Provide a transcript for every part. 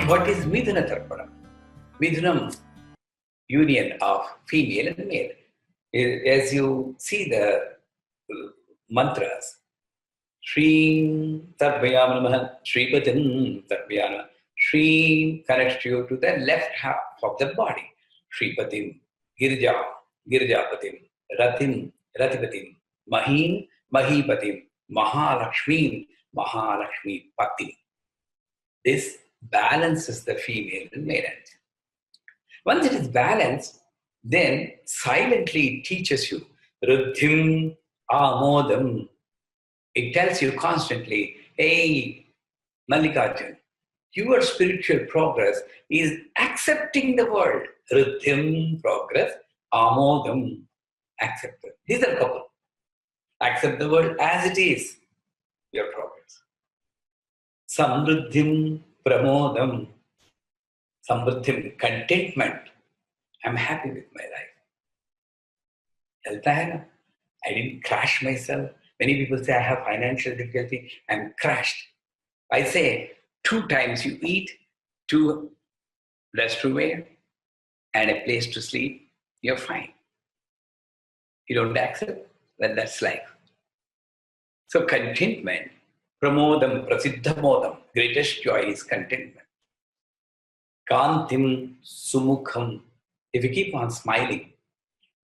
What is Mithuna Tarpana? Mithunam, union of female and male. As you see the mantras, Sri Tarpaya Namaha, Sri Patim Tarpayana. Sri connects you to the left half of the body. Sri Patim, Girja, Girjapatim, Ratim, Ratipatim, Mahim, Mahipatim, Mahalakshmi, Mahalakshmi Patim. This balances the female and male energy. Once it is balanced, then silently it teaches you Ruddhim Amodam. It tells you constantly, hey, Mallikarjun, your spiritual progress is accepting the world. Ruddhim, progress, Amodam, acceptance. These are a couple. Accept the world as it is, your progress. Samruddhim, Pramodam. Samruddhim, contentment. I'm happy with my life. I didn't crash myself. Many people say I have financial difficulty. I'm crashed. I say 2 times you eat, 2 dress to wear, and a place to sleep, you're fine. You don't accept, then that's life. So contentment, pramodam, prasiddhamodam, greatest joy is contentment. Kantim sumukham. If you keep on smiling,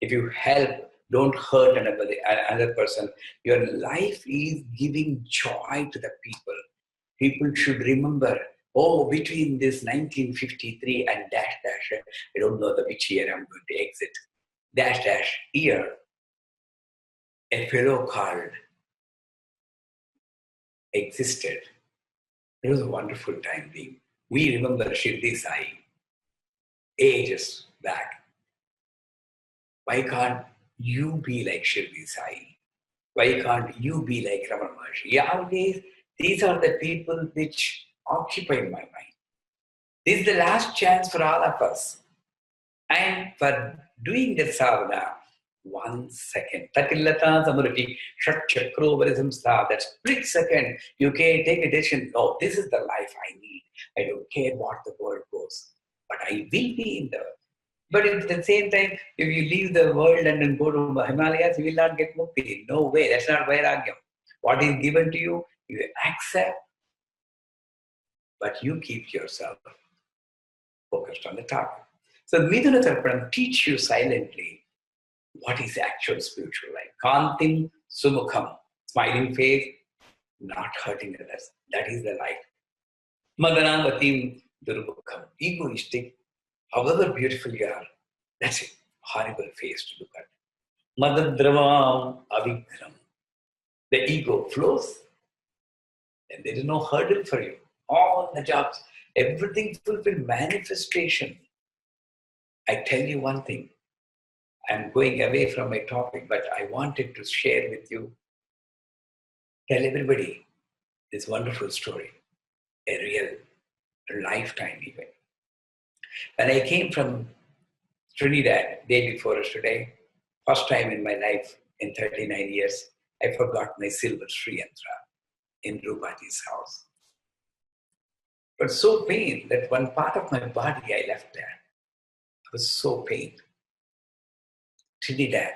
if you help, don't hurt another person, your life is giving joy to the people. People should remember, between this 1953 and dash dash, I don't know which year I'm going to exit, dash dash year, a fellow called existed. It was a wonderful time being. We remember Shirdi Sai ages back. Why can't you be like Shirdi Sai? Why can't you be like Ramana Maharshi? Always, these are the people which occupy my mind. This is the last chance for all of us. And for doing the sadhana, 1 second. Tatillata samurati shat chakro varisamstha. That split second, you can take a decision. Oh, this is the life I need. I don't care what the world goes. But I will be in the world. But at the same time, if you leave the world and then go to Himalayas, you will not get mukti. No way. That's not vairagyam. What is given to you, you accept. But you keep yourself focused on the target. So Mithuna Tarpana teach you silently what is actual spiritual life. Kantim sumukham, smiling face, not hurting others. That is the life. Madanavatim durbukham, egoistic, however beautiful you are, that's it. Horrible face to look at. Madadravam avigram. The ego flows, and there is no hurdle for you. All the jobs, everything fulfilled, manifestation. I tell you one thing. I'm going away from my topic, but I wanted to share with you, tell everybody this wonderful story, a real lifetime event. When I came from Trinidad, day before yesterday, first time in my life in 39 years, I forgot my silver Sri Yantra in Rupaji's house. But so pained that one part of my body I left there. I was so pained. Trinidad,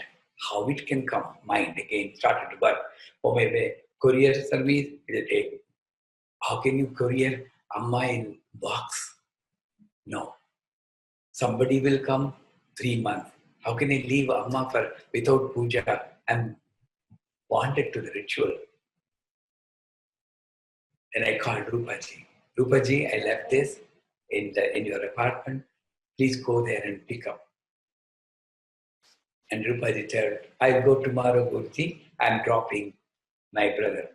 how it can come, mind again started to work. Oh, maybe courier service will take. How can you courier Amma in box? No. Somebody will come 3 months. How can I leave Amma without puja? I'm bonded to the ritual. And I called Rupaji. Rupaji, I left this in your apartment. Please go there and pick up. And Rupaji told, I'll go tomorrow, Guruji. I'm dropping my brother.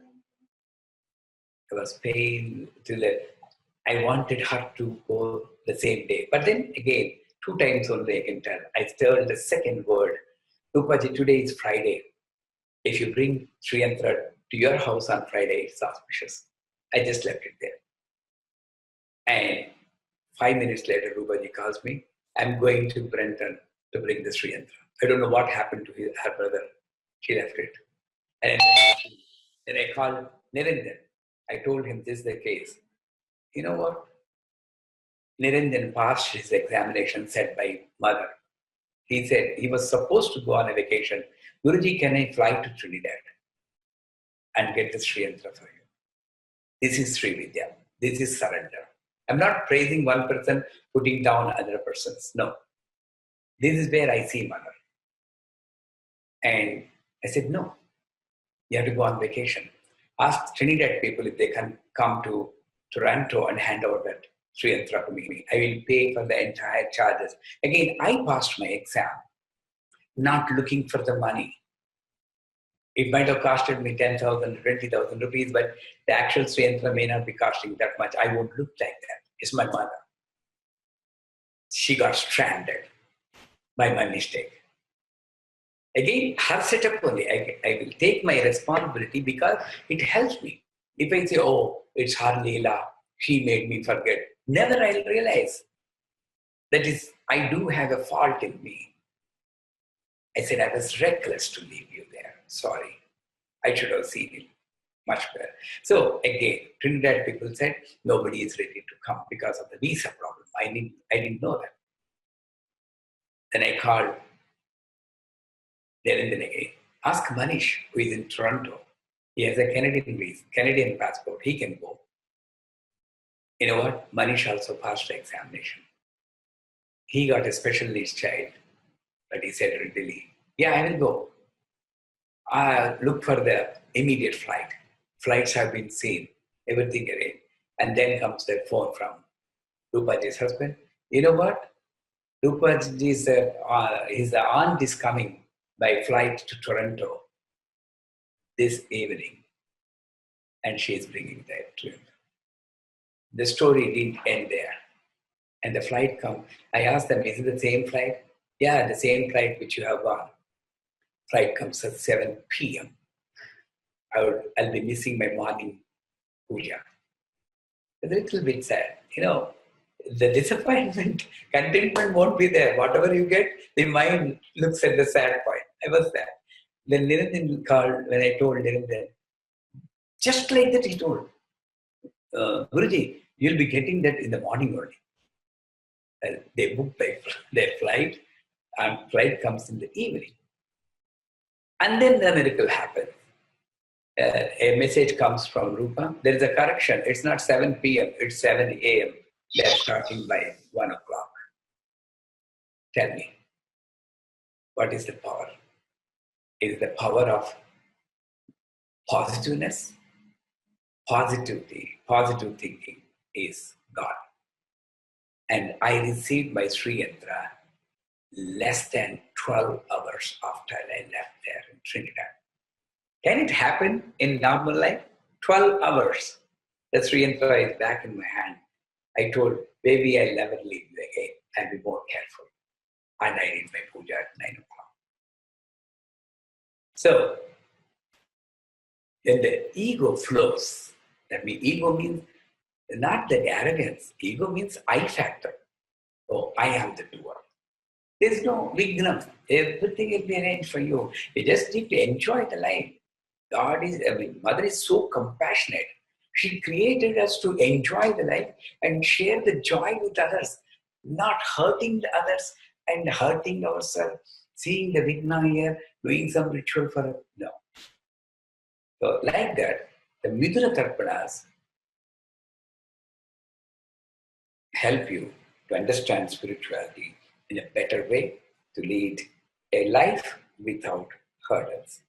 I was pained till I wanted her to go the same day. But then again, 2 times only I can tell. I told the second word, Rupaji, today is Friday. If you bring Sri Yantra to your house on Friday, it's auspicious. I just left it there. And 5 minutes later, Rupaji calls me. I'm going to Brenton to bring the Sri Yantra. I don't know what happened to her brother. She left it. And then I called Narinder. I told him this is the case. You know what? Niranjan passed his examination set by mother. He said he was supposed to go on a vacation. Guruji, can I fly to Trinidad and get the Sri Yantra for you? This is Srividya. This is surrender. I'm not praising one person, putting down other persons. No. This is where I see mother. And I said, no. You have to go on vacation. Ask Trinidad people if they can come to Toronto and hand over that Sri Yantra to me. I will pay for the entire charges. Again, I passed my exam, not looking for the money. It might have costed me 10,000, 20,000 rupees, but the actual Sri Yantra may not be costing that much. I won't look like that. It's my mother. She got stranded by my mistake. Again, her setup only. I will take my responsibility because it helps me. If I say, oh, it's her Leela, she made me forget, never I'll realize. That is, I do have a fault in me. I said, I was reckless to leave you there. Sorry. I should have seen it much better. So again, Trinidad people said, nobody is ready to come because of the visa problem. I didn't know that. Then I called Niranjan again. Ask Manish, who is in Toronto. He has a Canadian passport. He can go. You know what? Manish also passed the examination. He got a special needs child. But he said readily, yeah, I will go. I'll look for the immediate flight. Flights have been seen, everything arranged. And then comes the phone from Rupaji's husband. You know what? Rupaji's his aunt is coming by flight to Toronto this evening. And she is bringing that to him. The story didn't end there. And the flight comes. I asked them, is it the same flight? Yeah, the same flight which you have gone. Flight comes at 7 p.m. I'll be missing my morning puja. It's a little bit sad. You know, the disappointment, contentment won't be there. Whatever you get, the mind looks at the sad point. I was sad. Then Niranjan called, when I told Niranjan, just like that he told, Guruji, you'll be getting that in the morning only. They booked their flight, and flight comes in the evening. And then the miracle happens. A message comes from Rupa. There is a correction. It's not 7 p.m., it's 7 a.m. They are starting by 1 o'clock. Tell me, what is the power? Is the power of positiveness? Positivity, positive thinking is God. And I received my Sri Yantra less than 12 hours after I left there in Trinidad. Can it happen in normal life? 12 hours. The Sri Yantra is back in my hand. I told, baby, I'll never leave you again. I'll be more careful. And I did my puja at 9 o'clock. So, when the ego flows, that means ego means not the arrogance. Ego means I factor. Oh, I am the doer. There's no vignam. Everything will be arranged for you. You just need to enjoy the life. Mother is so compassionate. She created us to enjoy the life and share the joy with others, not hurting the others and hurting ourselves, seeing the vigna here, doing some ritual for it. No. So like that, the Mithuna Tarpanas help you to understand spirituality in a better way, to lead a life without hurdles.